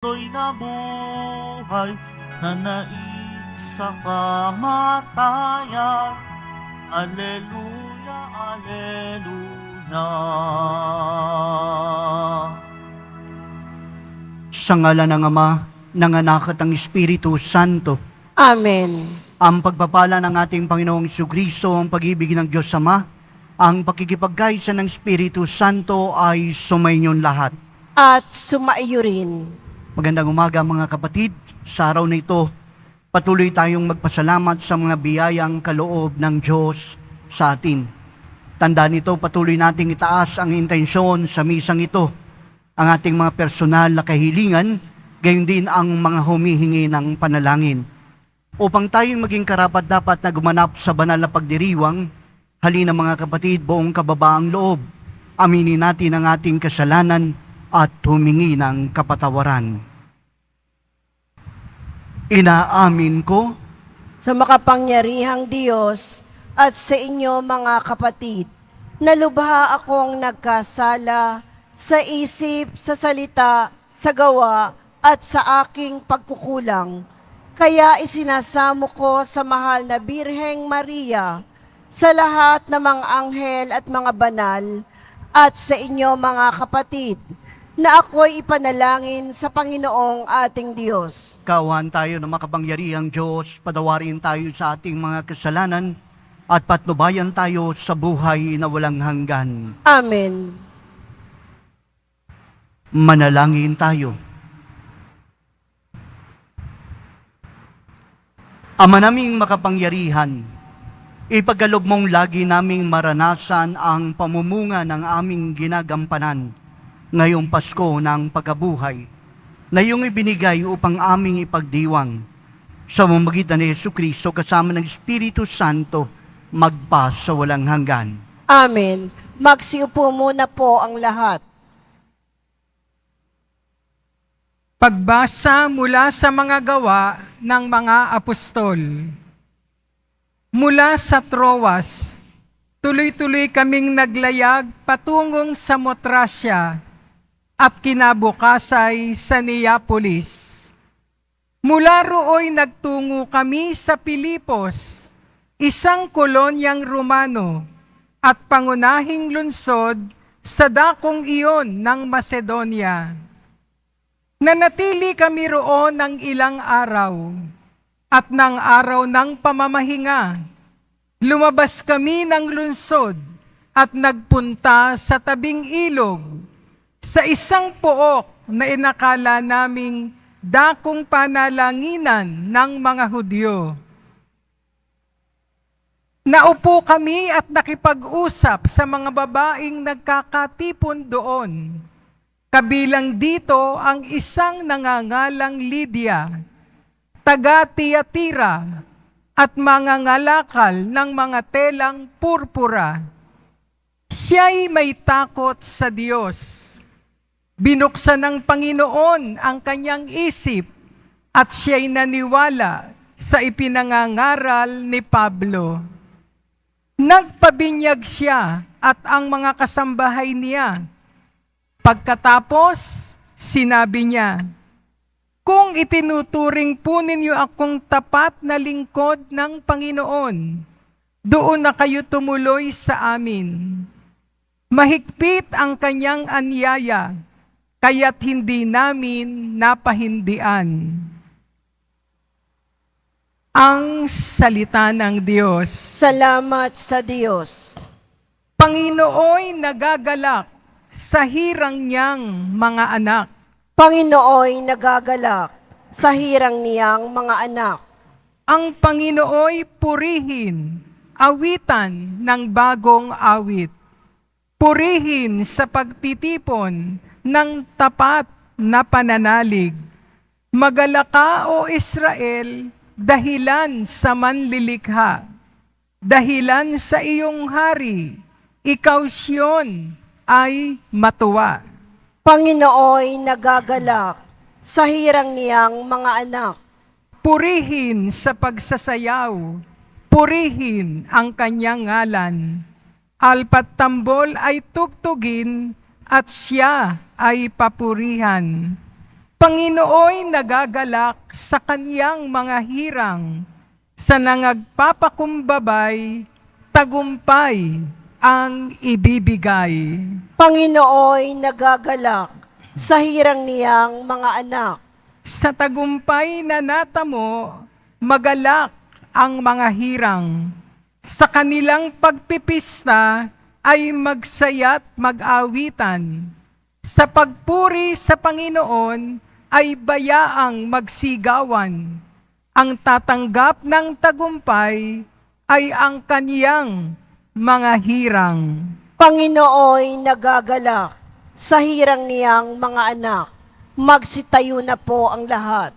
Ako'y nabuhay na naig sa kamatayan. Alleluia, alleluia. Sa ngalan ng Ama, ng Anak at ng Espiritu Santo, Amen. ang pagpapala ng ating Panginoong Jesucristo, ang pag-ibig ng Diyos Ama, ang pakikipagkaisa ng Espiritu Santo ay sumainyon lahat. At sumaiyo rin. Magandang umaga mga kapatid. Sa araw na ito, patuloy tayong magpasalamat sa mga biyayang kaloob ng Diyos sa atin. Tandaan nito, patuloy nating itaas ang intensyon sa misang ito, ang ating mga personal na kahilingan, gayon din ang mga humihingi ng panalangin. Upang tayong maging karapat-dapat na gumanap sa banal na pagdiriwang, halina mga kapatid, buong kababaang loob, aminin natin ang ating kasalanan at humingi ng kapatawaran. Inaamin ko Sa makapangyarihang Diyos at sa inyo mga kapatid, na lubha akong nagkasala sa isip, sa salita, sa gawa, at sa aking pagkukulang. Kaya isinasamo ko sa mahal na Birheng Maria, sa lahat ng mga anghel at mga banal, at sa inyo mga kapatid, na ako'y ipanalangin sa Panginoong ating Diyos. kawan tayo ng makapangyarihang Diyos, patawarin tayo sa ating mga kasalanan at patnubayan tayo sa buhay na walang hanggan. Amen. Manalangin tayo. Ama naming makapangyarihan, ipagkaloob mong lagi naming maranasan ang pamumunga ng aming ginagampanan ngayong Pasko ng pagkabuhay na iyong ibinigay upang aming ipagdiwang sa pamamagitan ni Jesucristo kasama ng Espiritu Santo magpa sa walang hanggan. Amen. Magsiupo muna po ang lahat. Pagbasa mula sa mga gawa ng mga apostol. Mula sa Troas, tuloy-tuloy kaming naglayag patungong Samotracia at kinabukasay sa Neapolis. Mula rooy nagtungo kami sa Pilipos, isang kolonyang Romano at pangunahing lungsod sa dakong iyon ng Macedonia. Nanatili kami roon ng ilang araw, at ng araw ng pamamahinga, lumabas kami ng lungsod at nagpunta sa tabing ilog, sa isang pook na inakala naming dakong panalanginan ng mga Hudyo. Naupo kami at nakipag-usap sa mga babaeng nagkakatipon doon. Kabilang dito ang isang nangangalang Lydia, taga Tiatira, at mga ngalakal ng mga telang purpura. Siya'y may takot sa Diyos. Binuksan ng Panginoon ang kanyang isip at siya'y naniwala sa ipinangangaral ni Pablo. Nagpabinyag siya at ang mga kasambahay niya. Pagkatapos, sinabi niya, "Kung itinuturing po ninyo akong tapat na lingkod ng Panginoon, doon na kayo tumuloy sa amin." Mahigpit ang kanyang anyaya, kaya't hindi namin napahindian. Ang salita ng Diyos. Salamat sa Diyos. Panginooy nagagalak sa hirang niyang mga anak. Panginooy nagagalak sa hirang niyang mga anak. Ang Panginooy purihin, awitan ng bagong awit. Purihin sa pagtitipon ng tapat na pananalig. Magalaka o Israel, dahilan sa manlilikha. Dahilan sa iyong hari, ikaw Siyon ay matuwa. Panginooy nagagalak sa hirang niyang mga anak. Purihin sa pagsasayaw, purihin ang kanyang ngalan. Alpat tambol ay tugtugin at siya ay papurihan. Panginooy nagagalak sa kaniyang mga hirang, sa nangagpapakumbabay, tagumpay ang ibibigay. Panginooy nagagalak sa hirang niyang mga anak. Sa tagumpay na natamo, magalak ang mga hirang. Sa kanilang pagpipista ay magsaya't mag-awitan. Sa pagpuri sa Panginoon ay bayaang magsigawan. Ang tatanggap ng tagumpay ay ang kaniyang mga hirang. Panginooy nagagalak sa hirang niyang mga anak. Magsitayo na po ang lahat.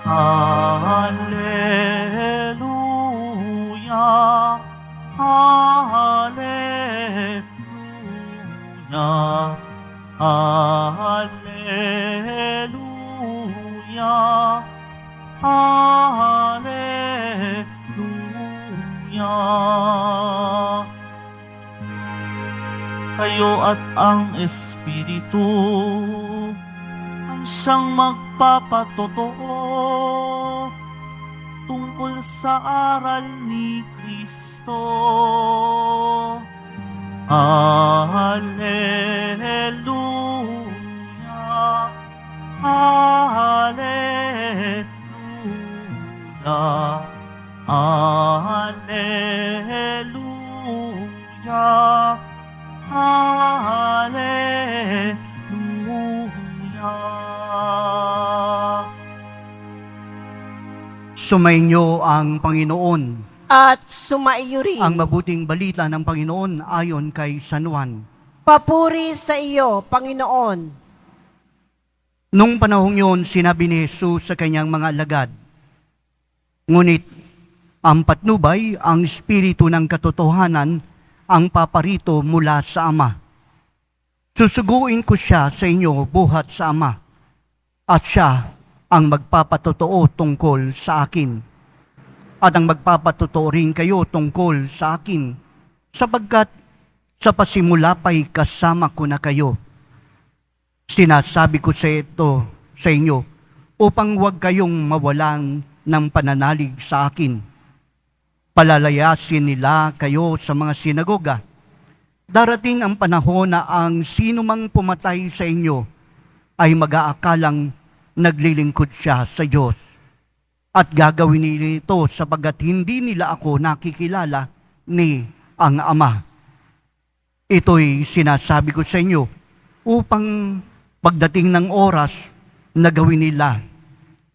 Hallelujah, Hallelujah, Hallelujah, Hallelujah. Kayo at ang Espiritu ang siyang magpapatotoo tungkol sa aral ni Kristo. Hallelujah, Hallelujah, Hallelujah, Hallelujah. Sumainyo ang Panginoon. At sumaiyo rin. Ang mabuting balita ng Panginoon ayon kay San Juan. Papuri sa iyo, Panginoon. Nung panahong yun, sinabi ni Jesus sa kanyang mga alagad, ngunit ang patnubay, ang Espiritu ng katotohanan, ang paparito mula sa Ama. Susuguin ko siya sa inyo buhat sa Ama, at siya ang magpapatotoo tungkol sa akin. At ang magpapatotoo rin kayo tungkol sa akin, sapagkat sa pasimula pa'y kasama ko na kayo. Sinasabi ko sa ito sa inyo, upang huwag kayong mawalan ng pananalig sa akin. Palalayasin nila kayo sa mga sinagoga. Darating ang panahon na ang sinumang pumatay sa inyo ay mag-aakalang naglilingkod siya sa Diyos. At gagawin nila ito sapagkat hindi nila ako nakikilala ni ang Ama. Ito'y sinasabi ko sa inyo upang pagdating ng oras na gawin nila,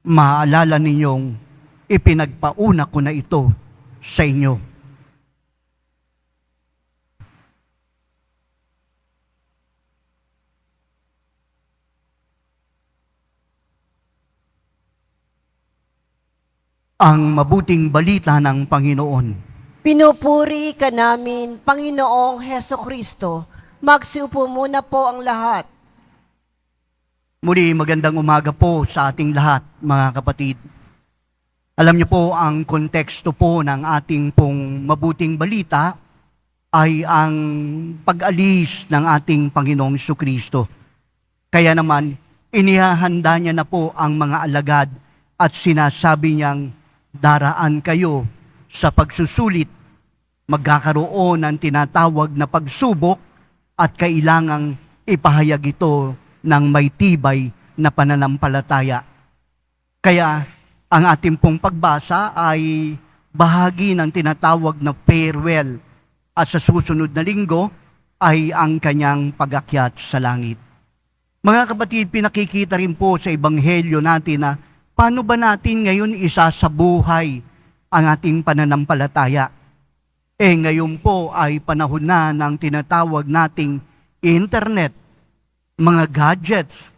maalala ninyong ipinagpauna ko na ito sa inyo. Ang mabuting balita ng Panginoon. Pinupuri ka namin, Panginoong Heso Kristo. Magsiupo muna po ang lahat. Muli magandang umaga po sa ating lahat, mga kapatid. Alam niyo po, ang konteksto po ng ating pong mabuting balita ay ang pag-alis ng ating Panginoong Jesucristo. Kaya naman, inihahanda niya na po ang mga alagad at sinasabi niyang, daraan kayo sa pagsusulit, magkakaroon ng tinatawag na pagsubok at kailangang ipahayag ito ng may tibay na pananampalataya. Kaya ang ating pong pagbasa ay bahagi ng tinatawag na farewell at sa susunod na linggo ay ang kanyang pag-akyat sa langit. Mga kapatid, pinakikita rin po sa Ebanghelyo natin na paano ba natin ngayon isasabuhay ang ating pananampalataya? Ngayon po ay panahon na ng tinatawag nating internet, mga gadgets,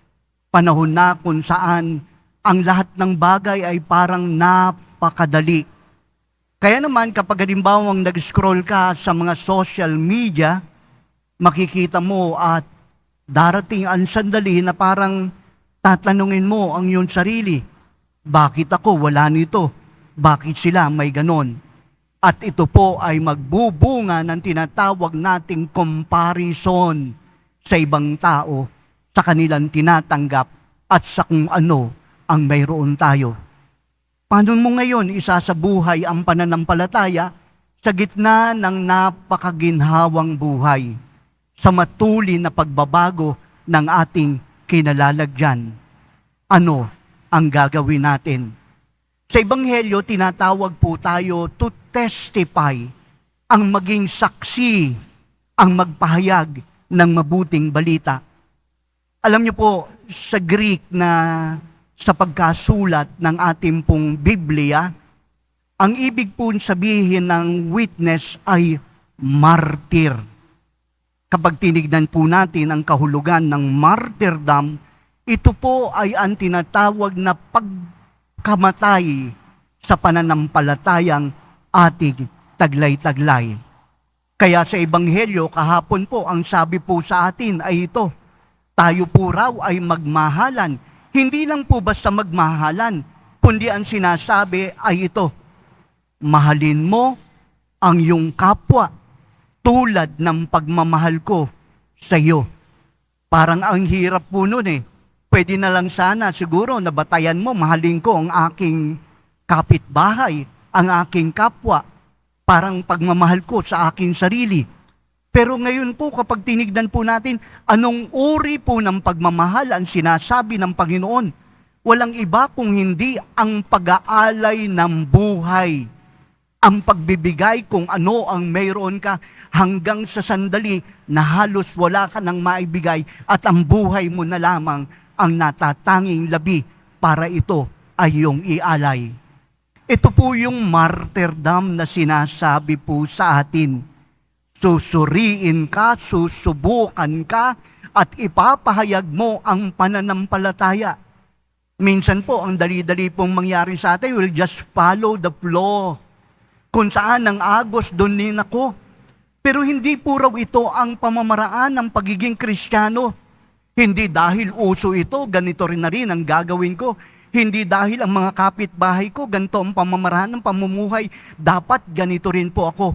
panahon na kung saan ang lahat ng bagay ay parang napakadali. Kaya naman kapag halimbawa nag-scroll ka sa mga social media, makikita mo at darating ang sandali na parang tatanungin mo ang iyong sarili, bakit ako wala nito? Bakit sila may ganon? At ito po ay magbubunga ng tinatawag nating comparison sa ibang tao, sa kanilang tinatanggap at sa kung ano ang mayroon tayo. Paano mo ngayon isasabuhay ang pananampalataya sa gitna ng napakaginhawang buhay, sa matuli na pagbabago ng ating kinalalagyan? Ano ang gagawin natin? Sa Ebanghelyo, tinatawag po tayo to testify, ang maging saksi, ang magpahayag ng mabuting balita. Alam niyo po, sa Greek na sa pagkasulat ng ating pong Biblia, ang ibig po sabihin ng witness ay martyr. Kapag tinignan po natin ang kahulugan ng martyrdom, ito po ay ang tinatawag na pagkamatay sa pananampalatayang ating taglay-taglay. Kaya sa Ebanghelyo, kahapon po, ang sabi po sa atin ay ito, tayo po raw ay magmahalan. Hindi lang po basta magmahalan, kundi ang sinasabi ay ito, mahalin mo ang iyong kapwa tulad ng pagmamahal ko sa iyo. Parang ang hirap po nun eh. Pwede na lang sana siguro nabatayan mo, mahalin ko ang aking kapitbahay, ang aking kapwa, parang pagmamahal ko sa aking sarili. Pero ngayon po kapag tinignan po natin, anong uri po ng pagmamahal ang sinasabi ng Panginoon? Walang iba kung hindi ang pag-aalay ng buhay. Ang pagbibigay kung ano ang mayroon ka hanggang sa sandali na halos wala ka nang maibigay at ang buhay mo na lamang ang natatanging labi para ito ay iyong ialay. Ito po yung martyrdom na sinasabi po sa atin. Susuriin ka, susubukan ka, at ipapahayag mo ang pananampalataya. Minsan po, ang dali-dali pong mangyari sa atin, we'll just follow the flow. Kung saan ang agos, doon din ako. Pero hindi po raw ito ang pamamaraan ng pagiging Kristiyano. Hindi dahil uso ito, ganito rin na rin ang gagawin ko. Hindi dahil ang mga kapitbahay ko, ganito ang pamamaraan ng pamumuhay, dapat ganito rin po ako.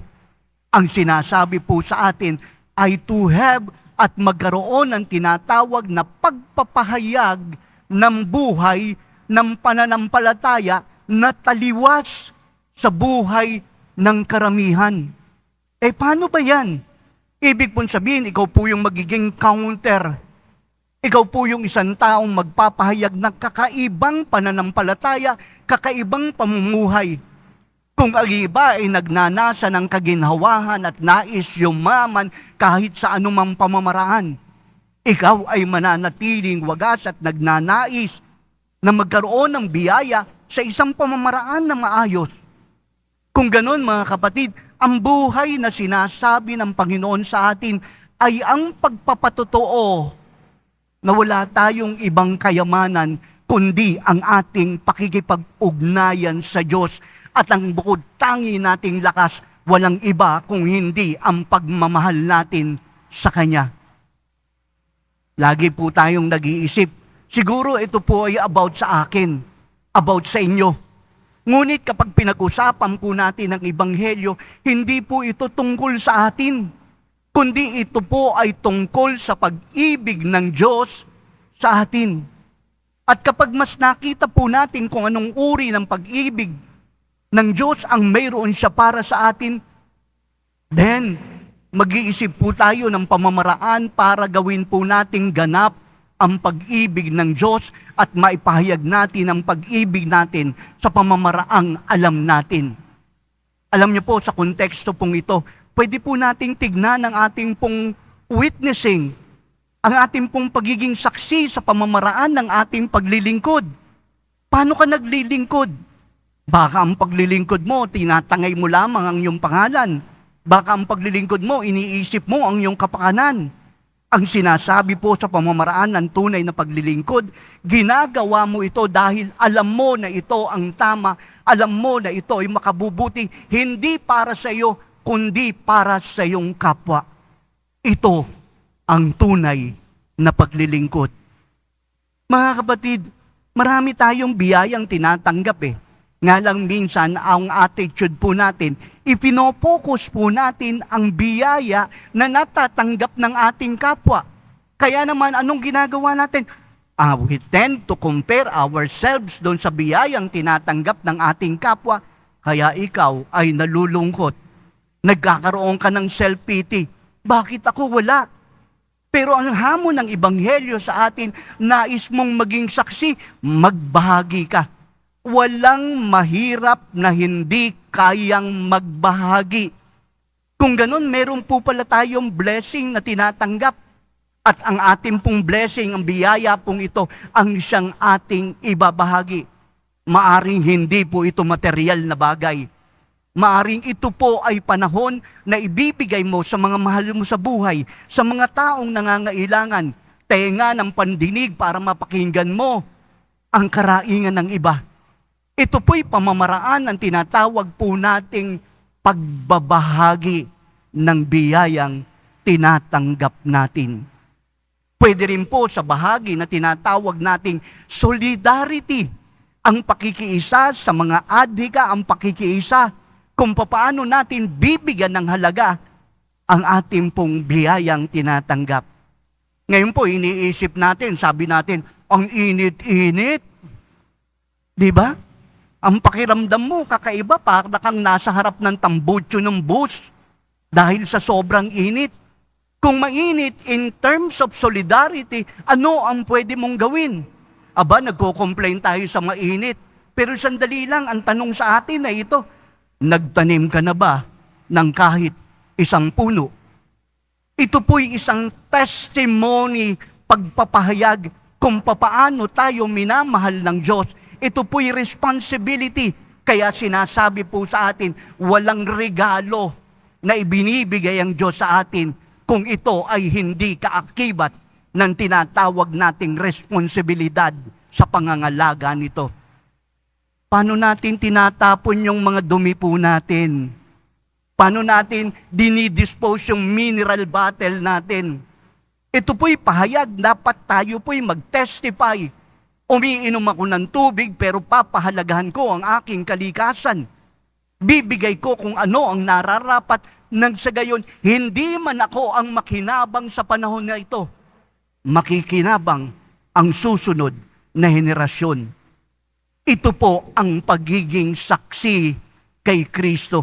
Ang sinasabi po sa atin ay to have at magkaroon ng tinatawag na pagpapahayag ng buhay ng pananampalataya na taliwas sa buhay ng karamihan. Paano ba yan? Ibig pong sabihin, ikaw po yung magiging counter. Ikaw po yung isang taong magpapahayag ng kakaibang pananampalataya, kakaibang pamumuhay. Kung ang iba ay nagnanasa ng kaginhawahan at nais yumaman kahit sa anumang pamamaraan, ikaw ay mananatiling wagas at nagnanais na magkaroon ng biyaya sa isang pamamaraan na maayos. Kung ganon mga kapatid, ang buhay na sinasabi ng Panginoon sa atin ay ang pagpapatotoo na wala tayong ibang kayamanan kundi ang ating pakikipag-ugnayan sa Diyos. At ang bukod tangi nating lakas, walang iba kung hindi ang pagmamahal natin sa Kanya. Lagi po tayong nag-iisip, siguro ito po ay about sa akin, about sa inyo. Ngunit kapag pinag-usapan po natin ang Ebanghelyo, hindi po ito tungkol sa atin, kundi ito po ay tungkol sa pag-ibig ng Diyos sa atin. At kapag mas nakita po natin kung anong uri ng pag-ibig ng Diyos ang mayroon siya para sa atin, then mag-iisip po tayo ng pamamaraan para gawin po nating ganap ang pag-ibig ng Diyos at maipahayag natin ang pag-ibig natin sa pamamaraang alam natin. Alam niyo po, sa konteksto pong ito, pwede po nating tignan ang ating pong witnessing, ang ating pong pagiging saksi sa pamamaraan ng ating paglilingkod. Paano ka naglilingkod? Baka ang paglilingkod mo, tinatangay mo lamang ang iyong pangalan. Baka ang paglilingkod mo, iniisip mo ang iyong kapakanan. Ang sinasabi po sa pamamaraan ng tunay na paglilingkod, ginagawa mo ito dahil alam mo na ito ang tama, alam mo na ito ay makabubuti, hindi para sa iyo, kundi para sa iyong kapwa. Ito ang tunay na paglilingkod. Mga kapatid, marami tayong biyayang tinatanggap Nga lang minsan, ang attitude po natin, ipinopokus po natin ang biyaya na natatanggap ng ating kapwa. Kaya naman, anong ginagawa natin? We tend to compare ourselves doon sa biyayang tinatanggap ng ating kapwa. Kaya ikaw ay nalulungkot. Nagkakaroon ka ng self-pity. Bakit ako wala? Pero ang hamon ng Ebanghelyo sa atin, nais mong maging saksi, magbahagi ka. Walang mahirap na hindi kayang magbahagi. Kung ganun, meron po pala tayong blessing na tinatanggap. At ang ating pong blessing, ang biyaya pong ito, ang siyang ating ibabahagi. Maaring hindi po ito material na bagay. Maaring ito po ay panahon na ibibigay mo sa mga mahal mo sa buhay, sa mga taong nangangailangan, tenga ng pandinig para mapakinggan mo ang karaingan ng iba. Ito po'y pamamaraan ang tinatawag po nating pagbabahagi ng biyayang tinatanggap natin. Pwede rin po sa bahagi na tinatawag nating solidarity, ang pakikiisa sa mga adhika, ang pakikiisa kung paano natin bibigyan ng halaga ang ating pong biyayang tinatanggap. Ngayon po, iniisip natin, sabi natin, ang init-init. Di ba? Ang pakiramdam mo, kakaiba, para kang nasa harap ng tambutso ng bus dahil sa sobrang init. Kung mainit in terms of solidarity, ano ang pwede mong gawin? Aba, nagko-complain tayo sa mainit. Pero sandali lang, ang tanong sa atin ay ito, nagtanim ka na ba ng kahit isang puno? Ito po'y isang testimony, pagpapahayag kung papaano tayo minamahal ng Diyos. Ito po'y responsibility. Kaya sinasabi po sa atin, walang regalo na ibinibigay ang Diyos sa atin kung ito ay hindi kaakibat ng tinatawag nating responsibilidad sa pangangalaga nito. Paano natin tinatapon yung mga dumi po natin? Paano natin dinidispose yung mineral bottle natin? Ito po'y pahayag, dapat tayo po'y mag-testify. Umiinom ako ng tubig pero papahalagahan ko ang aking kalikasan. Bibigay ko kung ano ang nararapat nang sa gayon, hindi man ako ang makinabang sa panahon na ito. Makikinabang ang susunod na henerasyon. Ito po ang pagiging saksi kay Kristo.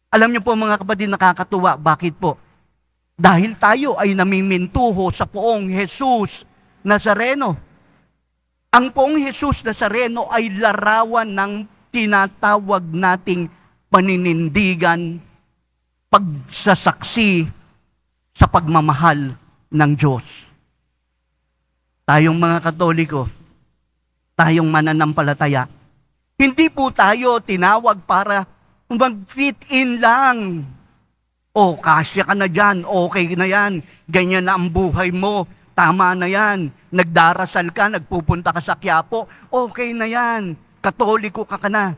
Alam niyo po mga kapatid, nakakatuwa. Bakit po? Dahil tayo ay namimintuho sa poong Jesus Nazareno. Ang poong Jesus Nazareno ay larawan ng tinatawag nating paninindigan, pagsasaksi sa pagmamahal ng Diyos. Tayong mga Katoliko, tayong mananampalataya, hindi po tayo tinawag para mag-fit in lang. O, kasya ka na dyan, okay na yan, ganyan na ang buhay mo, tama na yan, nagdarasal ka, nagpupunta ka sa Quiapo, okay na yan, Katoliko ka na.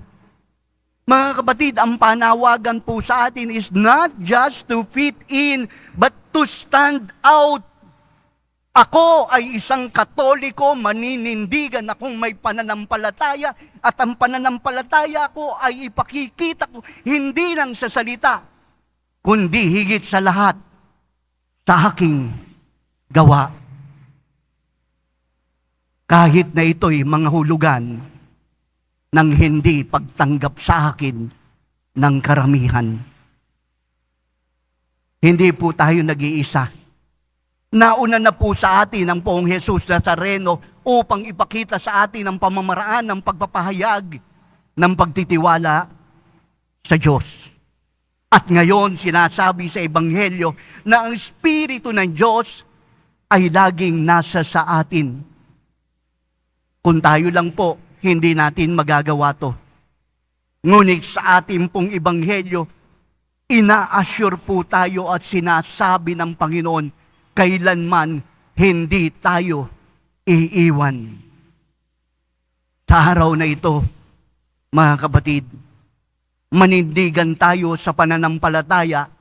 Mga kapatid, ang panawagan po sa atin is not just to fit in, but to stand out. Ako ay isang Katoliko, maninindigan akong may pananampalataya, at ang pananampalataya ko ay ipakikita ko hindi lang sa salita, kundi higit sa lahat sa aking gawa. Kahit na ito'y mga hulugan ng hindi pagtanggap sa akin ng karamihan. Hindi po tayo nag-iisa. Nauna na po sa atin ang poong Jesus Nazareno upang ipakita sa atin ang pamamaraan ng pagpapahayag ng pagtitiwala sa Diyos. At ngayon, sinasabi sa Ebanghelyo na ang Espiritu ng Diyos ay laging nasa sa atin. Kung tayo lang po, hindi natin magagawa to. Ngunit sa ating pong Ebanghelyo, ina-assure po tayo at sinasabi ng Panginoon, kailanman hindi tayo iiwan. Sa araw na ito, mga kapatid, manindigan tayo sa pananampalataya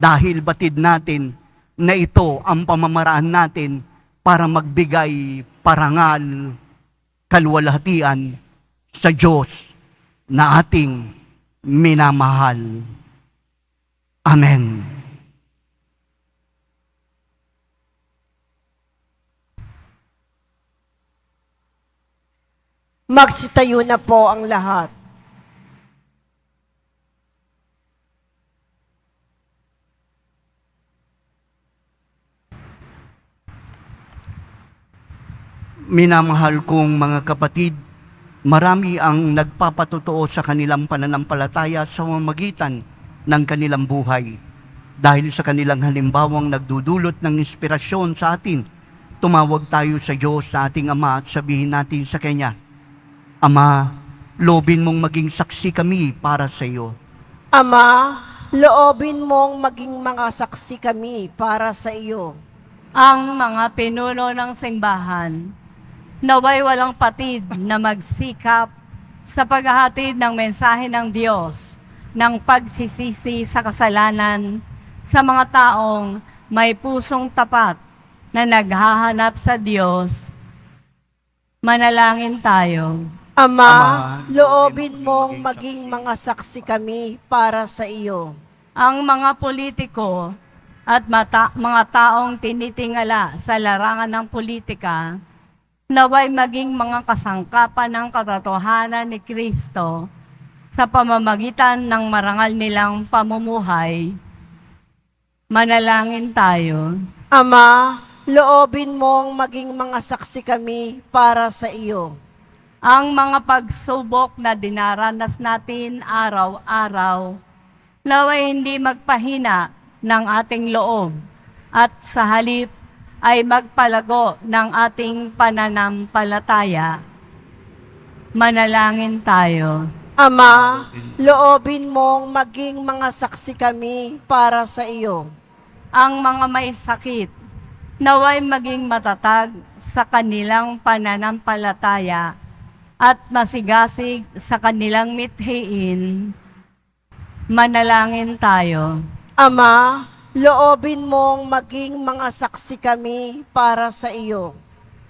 dahil batid natin na ito ang pamamaraan natin para magbigay parangal, kalwalhatian sa Diyos na ating minamahal. Amen. Magsitayo na po ang lahat. Minamahal kong mga kapatid, marami ang nagpapatotoo sa kanilang pananampalataya sa pamamagitan ng kanilang buhay. Dahil sa kanilang halimbawang nagdudulot ng inspirasyon sa atin, tumawag tayo sa Diyos na ating Ama at sabihin natin sa Kanya, Ama, loobin mong maging saksi kami para sa iyo. Ama, loobin mong maging mga saksi kami para sa iyo. Ang mga pinuno ng simbahan, naway walang patid na magsikap sa paghahatid ng mensahe ng Diyos ng pagsisisi sa kasalanan sa mga taong may pusong tapat na naghahanap sa Diyos. Manalangin tayo. Ama, loobin mong maging mga saksi kami para sa iyo. Ang mga politiko at mga taong tinitingala sa larangan ng politika, naway maging mga kasangkapan ng katotohanan ni Kristo sa pamamagitan ng marangal nilang pamumuhay. Manalangin tayo. Ama, loobin mong maging mga saksi kami para sa iyo. Ang mga pagsubok na dinaranas natin araw-araw, naway hindi magpahina ng ating loob at sa halip ay magpalago ng ating pananampalataya. Manalangin tayo. Ama, loobin mong maging mga saksi kami para sa iyo. Ang mga may sakit, naway maging matatag sa kanilang pananampalataya at masigasig sa kanilang mithiin. Manalangin tayo. Ama, loobin mong maging mga saksi kami para sa iyo.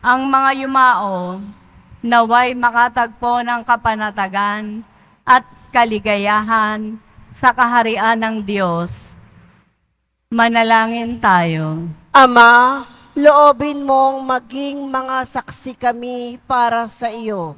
Ang mga yumao, naway makatagpo ng kapanatagan at kaligayahan sa kaharian ng Diyos. Manalangin tayo. Ama, loobin mong maging mga saksi kami para sa iyo.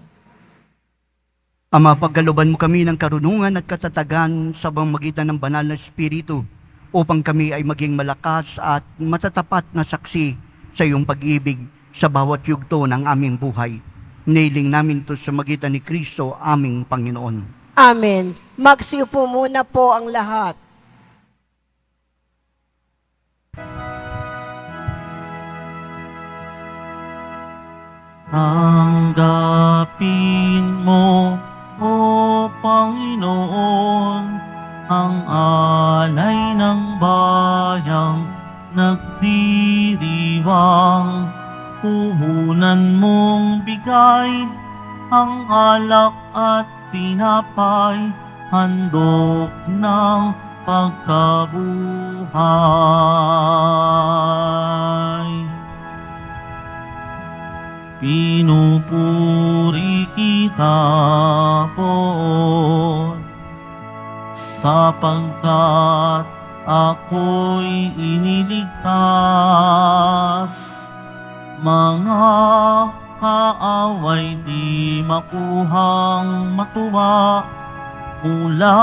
Ama, pagkalooban mo kami ng karunungan at katatagan sa pamamagitan ng banal na Espiritu upang kami ay maging malakas at matatapat na saksi sa iyong pag-ibig sa bawat yugto ng aming buhay. Nailing namin ito sa magitan ni Kristo, aming Panginoon. Amen. Magsiupo muna po ang lahat. Tanggapin mo, O Panginoon, ang alay ng bayang nagdiriwang. Puhunan mong bigay ang alak at tinapay, handog ng pagkabuhay. Pinupuri kita po sapagkat ako'y iniligtas. Mga kaaway di makuhang matuwa mula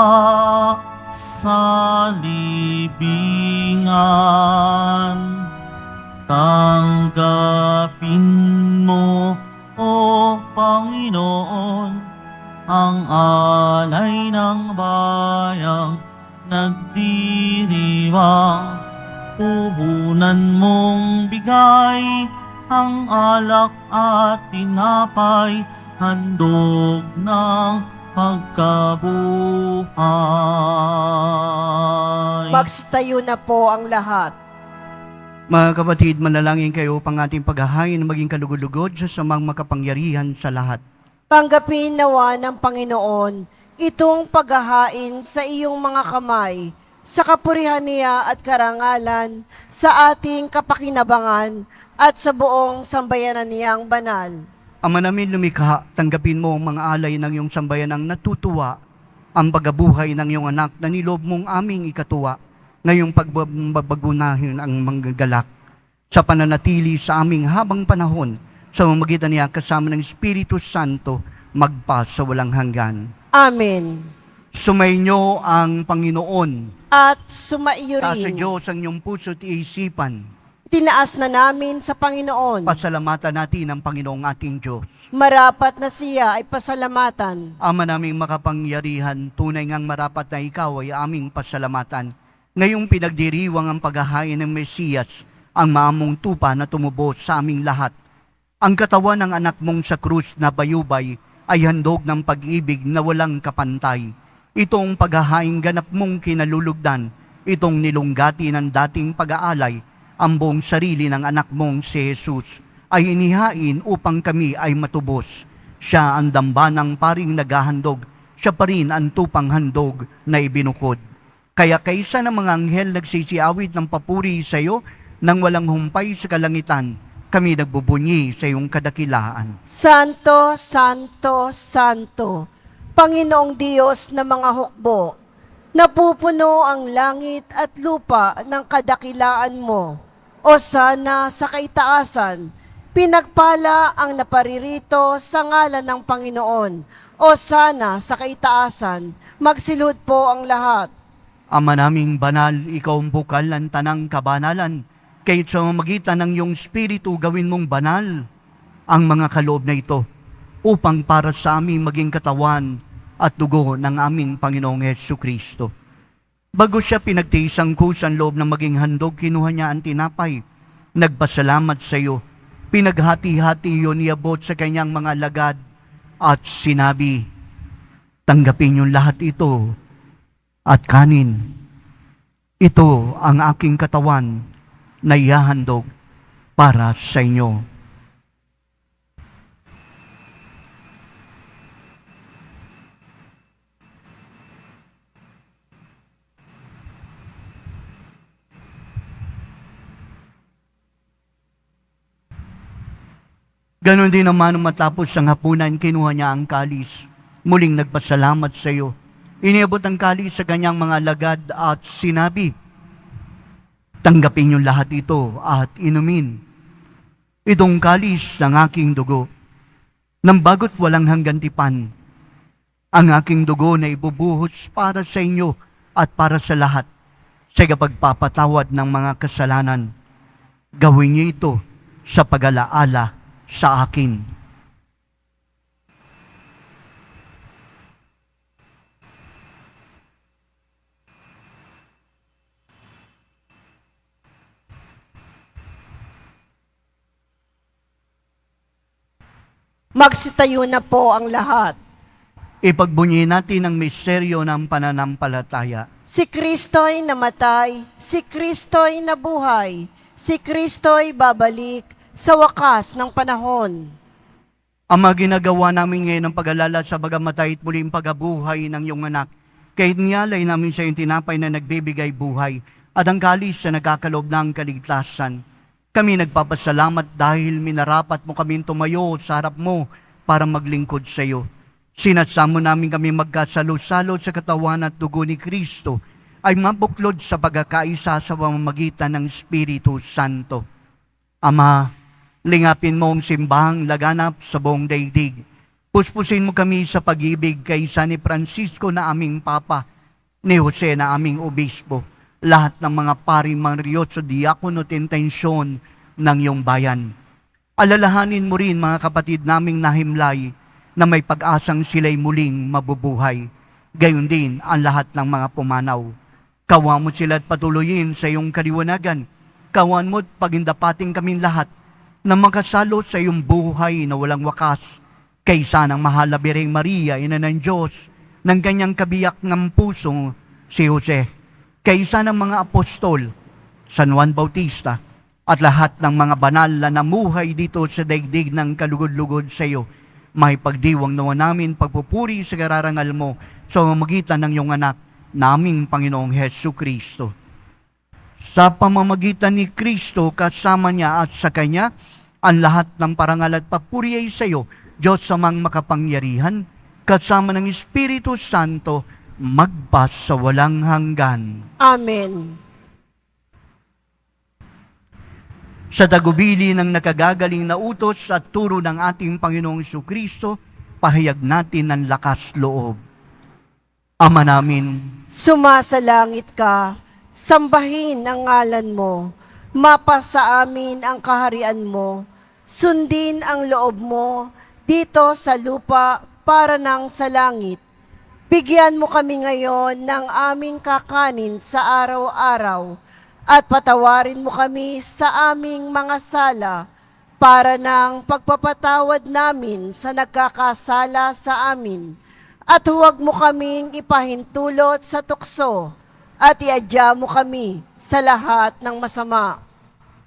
sa libingan. Tanggapin mo, O Panginoon, ang alay ng bayang nagdiriwang. Puhunan mong bigay ang alak at tinapay, handog ng pagkabuhay. Magsitayo na po ang lahat. Mga kapatid, manalangin kayo upang ating paghahain na maging kalugod-lugod sa samang makapangyarihan sa lahat. Tanggapin nawa ng Panginoon itong paghahain sa iyong mga kamay, sa kapurihan niya at karangalan, sa ating kapakinabangan at sa buong sambayanan niyang banal. Ama namin lumikha, tanggapin mo ang mga alay ng iyong sambayan ang natutuwa, ang pagabuhay ng iyong anak na nilob mong aming ikatuwa, ngayong pagbabagunahin ang manggagalak sa pananatili sa aming habang panahon, sa mamagitan niya kasama ng Espiritu Santo, magpa sa walang hanggan. Amen. Sumainyo ang Panginoon. At sumaiyo Taas sa rin. Diyos ang iyong puso't isipan. Tinaas na namin sa Panginoon. Pasalamatan natin ang Panginoong ating Diyos. Marapat na siya ay pasalamatan. Ama naming makapangyarihan, tunay ngang marapat na ikaw ay aming pasalamatan. Ngayong pinagdiriwang ang paghahain ng Mesiyas, ang maamong tupa na tumubos sa aming lahat. Ang katawan ng anak mong sa krus na bayubay ay handog ng pag-ibig na walang kapantay. Itong paghahain ganap mong kinalulugdan, itong nilunggati ng dating pag-aalay, ang buong sarili ng anak mong si Jesus ay inihain upang kami ay matubos. Siya ang damba ng paring naghahandog, siya pa rin ang tupang handog na ibinukod. Kaya kaysa ng mga anghel nagsisiawit ng papuri sa iyo, nang walang humpay sa kalangitan, kami nagbubunyi sa iyong kadakilaan. Santo, Santo, Santo, Panginoong Diyos na mga hukbo, napupuno ang langit at lupa ng kadakilaan mo. O sana sa kaitaasan, pinagpala ang naparirito sa ngalan ng Panginoon. O sana sa kaitaasan, magsilud po ang lahat. Ama naming banal, ikaw ang bukal ng tanang kabanalan. Kahit sa mamagitan ng iyong Espiritu, gawin mong banal ang mga kaloob na ito upang para sa aming maging katawan at dugo ng aming Panginoong Hesukristo. Bago siya pinagtiis ang kusang loob na maging handog, kinuha niya ang tinapay. Nagpasalamat sa iyo. Pinaghati-hati iyon niabot sa kanyang mga lagad at sinabi, tanggapin niyo lahat ito at kanin. Ito ang aking katawan na ihahandog para sa inyo. Ganon din naman nung matapos ang hapunan, kinuha niya ang kalis. Muling nagpasalamat sa iyo. Iniabot ang kalis sa kanyang mga lagad at sinabi, tanggapin niyo lahat ito at inumin. Itong kalis ng aking dugo, nang bagot walang hanggan tipan. Ang aking dugo na ibubuhos para sa inyo at para sa lahat, sa pagpapatawad ng mga kasalanan. Gawin niyo ito sa pag-alaala sa akin. Magsitayo na po ang lahat. Ipagbunyi natin ang misteryo ng pananampalataya. Si Kristo'y namatay, si Kristo'y nabuhay, si Kristo'y babalik sa wakas ng panahon. Ama, ginagawa namin ngayon ang pag-alala sa bagamatay at muling pagabuhay ng iyong anak. Kahit niyalay namin sa iyong tinapay na nagbibigay buhay at ang kalis na nagkakaloob ng kaligtasan. Kami nagpapasalamat dahil minarapat mo kami tumayo sa harap mo para maglingkod sa iyo. Sinatsamo namin kami magkasalo-salo sa katawan at dugo ni Kristo ay mabuklod sa pagkakaisa sa pamamagitan ng Espiritu Santo. Ama, lingapin mo ang simbahang laganap sa buong daigdig. Puspusin mo kami sa pag-ibig kay San Francisco na aming Papa, ni Jose na aming Obispo, lahat ng mga pari, mga riyotso, diakono at intensyon ng iyong bayan. Alalahanin mo rin mga kapatid naming nahimlay na may pag-asang sila'y muling mabubuhay. Gayon din ang lahat ng mga pumanaw. Kawa mo sila at patuloyin sa iyong kaliwanagan. Kawan mo at pagindapating kaming lahat na makasalo sa iyong buhay na walang wakas. Kaysa ng mahal na Birheng Maria, ina ng Diyos, ng kanyang kabiyak ng puso, si Jose. Kaysa ng mga apostol, San Juan Bautista, at lahat ng mga banal na namuhay dito sa daigdig ng kalugod-lugod sa iyo, may pagdiwang nawa namin pagpupuri sa kararangal mo sa pamamagitan ng iyong anak, naming Panginoong Hesukristo. Sa pamamagitan ni Kristo, kasama niya at sa Kanya, Ang lahat ng parangal at papuri ay sa iyo, Diyos amang makapangyarihan, kasama ng Espiritu Santo, magpa sa walang hanggan. Amen. Sa dagubili ng nakagagaling na utos at turo ng ating Panginoong Jesucristo, pahayag natin ang lakas loob. Ama namin, Sumasalangit ka, sambahin ang ngalan mo, mapasa amin ang kaharian mo, sundin ang loob mo dito sa lupa para nang sa langit. Bigyan mo kami ngayon ng aming kakanin sa araw-araw at patawarin mo kami sa aming mga sala para ng pagpapatawad namin sa nagkakasala sa amin. At huwag mo kaming ipahintulot sa tukso at iadya mo kami sa lahat ng masama.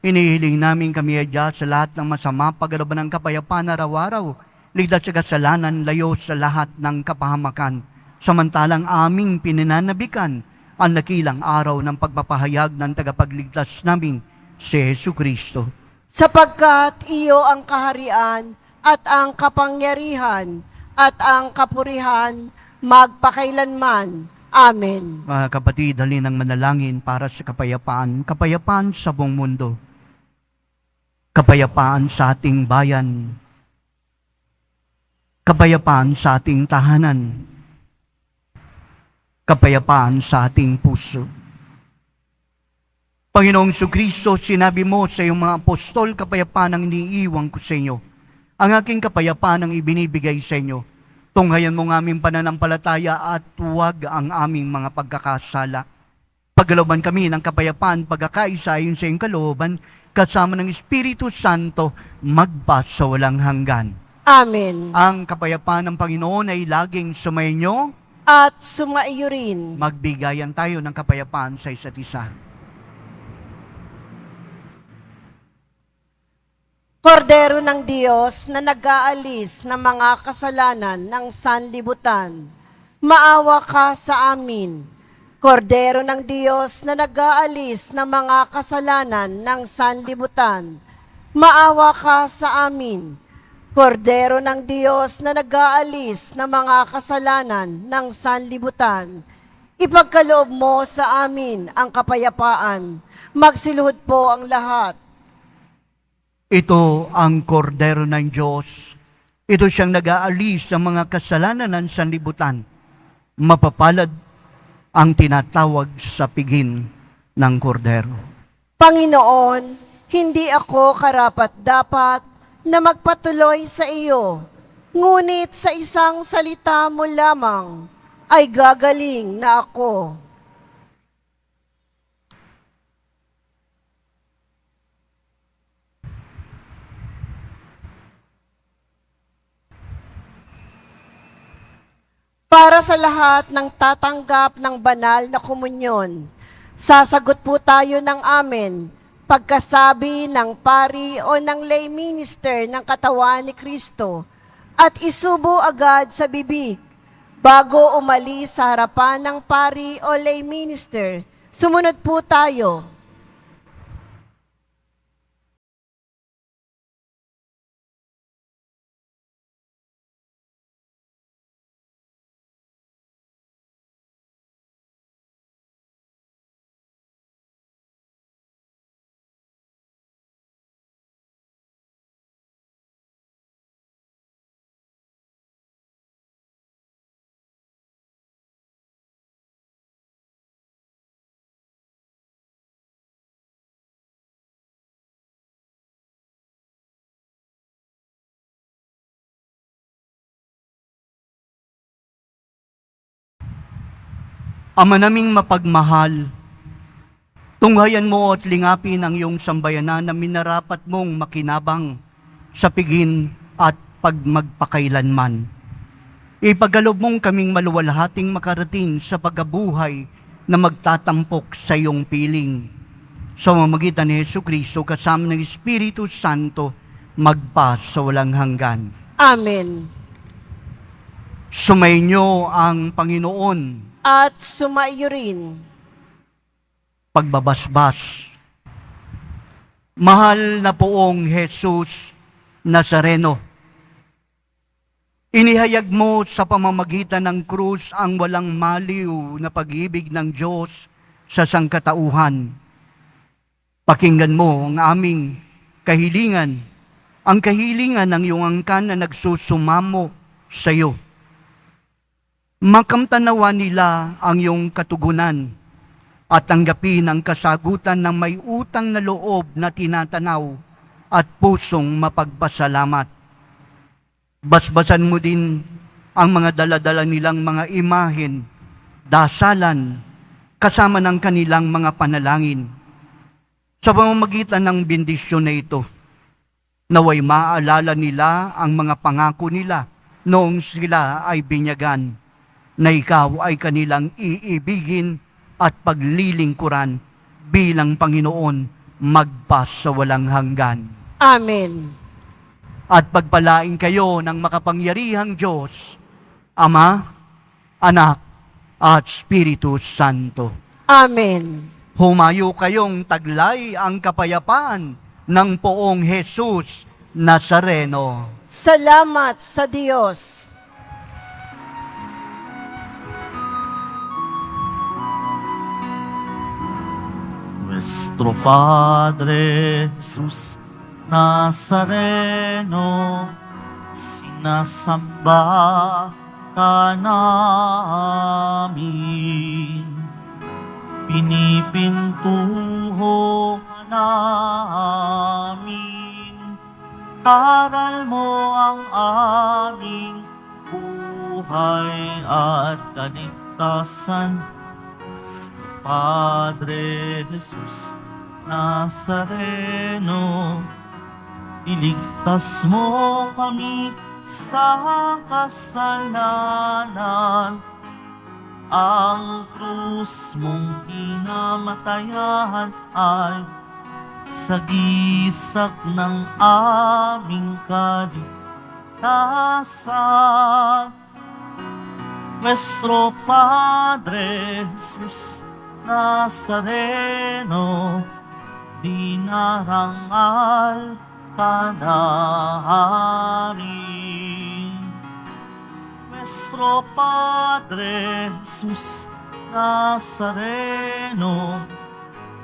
inihiling namin kami adya sa lahat ng masama, pagalaban ng kapayapaan araw-araw, ligtas sa kasalanan, layo sa lahat ng kapahamakan. Samantalang aming pinananabikan ang nakilang araw ng pagpapahayag ng tagapagligtas namin, si Jesucristo. Sapagkat iyo ang kaharian at ang kapangyarihan at ang kapurihan magpakailanman. Amen. Mga kapatid, halin ang manalangin para sa kapayapaan, kapayapaan sa buong mundo, kapayapaan sa ating bayan, kapayapaan sa ating tahanan, kapayapaan sa ating puso. Panginoong Jesucristo, sinabi mo sa iyong mga apostol, kapayapaan ang iniiwan ko sa inyo. Ang aking kapayapaan ang ibinibigay sa inyo. Tunghayan mo ng aming pananampalataya at huwag ang aming mga pagkakasala. Pagkalooban kami ng kapayapaan, pagkakaisa ayon sa iyong kalooban, kasama ng Espiritu Santo, magpa sa walang hanggan. Amen. Ang kapayapaan ng Panginoon ay laging sumainyo. At sumaiyo rin. Magbigayan tayo ng kapayapaan sa isa't isa. Kordero ng Diyos na nag-aalis ng mga kasalanan ng sanlibutan, maawa ka sa amin. Kordero ng Diyos na nag-aalis ng mga kasalanan ng sanlibutan, maawa ka sa amin. Kordero ng Diyos na nag-aalis ng mga kasalanan ng sanlibutan, ipagkaloob mo sa amin ang kapayapaan. Magsiluhod po ang lahat. Ito ang kordero ng Diyos. Ito siyang nag-aalis ng mga kasalanan ng sanlibutan. Mapapalad ang tinatawag sa piging ng kordero. Panginoon, hindi ako karapat-dapat na magpatuloy sa iyo, ngunit sa isang salita mo lamang ay gagaling na ako. Para sa lahat ng tatanggap ng banal na komunyon, sasagot po tayo ng amen pagkasabi ng pari o ng lay minister ng katawan ni Kristo at isubo agad sa bibig. Bago umalis sa harapan ng pari o lay minister, sumunod po tayo. Ama naming mapagmahal, tunghayan mo at lingapin ang iyong sambayanan na minarapat mong makinabang sa pigin at pagmagpakailanman. Ipagalob mong kaming maluwalhating makarating sa pagkabuhay na magtatampok sa iyong piling. Sa mamagitan ni Jesucristo kasama ng Espiritu Santo, magpa sa walang hanggan. Amen. Sumainyo ang Panginoon. At sumaiyo rin. Pagbabasbas. Mahal na poong Jesus Nazareno, inihayag mo sa pamamagitan ng krus ang walang maliw na pag-ibig ng Diyos sa sangkatauhan. Pakinggan mo ang aming kahilingan, ang kahilingan ng iyong angkan na nagsusumamo sa iyo. Makamtanawa nila ang iyong katugunan at tanggapin ang kasagutan ng may utang na loob na tinatanaw at pusong mapagpasalamat. Basbasan mo din ang mga daladala nilang mga imahen, dasalan, kasama ng kanilang mga panalangin. Sa pamamagitan ng bendisyon na ito, naway maalala nila ang mga pangako nila noong sila ay binyagan, na ikaw ay kanilang iibigin at paglilingkuran bilang Panginoon magpas sa walang hanggan. Amen. At pagpalain kayo ng makapangyarihang Diyos, Ama, Anak, at Espiritu Santo. Amen. Humayo kayong taglay ang kapayapaan ng poong Jesus Nazareno. Salamat sa Diyos. Nuestro Padre Jesus Nazareno, sinasamba ka namin. Pinipintuho ka namin. Aral mo ang aming buhay at kaligtasan. Padre Jesus Nazareno, iligtas mo kami sa kasalanan. Ang krus mong pinamatayan ay sagisag ng aming kaligtasan. Nuestro Padre Jesus Nazareno, dinarangal ka namin. Nuestro Padre Jesus Nazareno,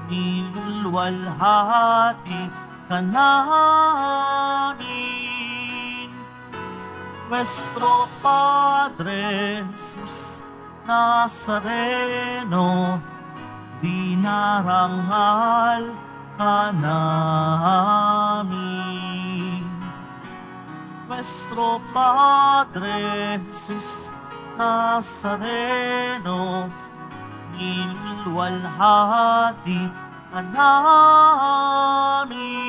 nilulwalhati ka namin. Nuestro Padre Jesus Nazareno, dinarangal ka namin. Nuestro Padre Jesus Nazareno, nilulwalhati ka namin.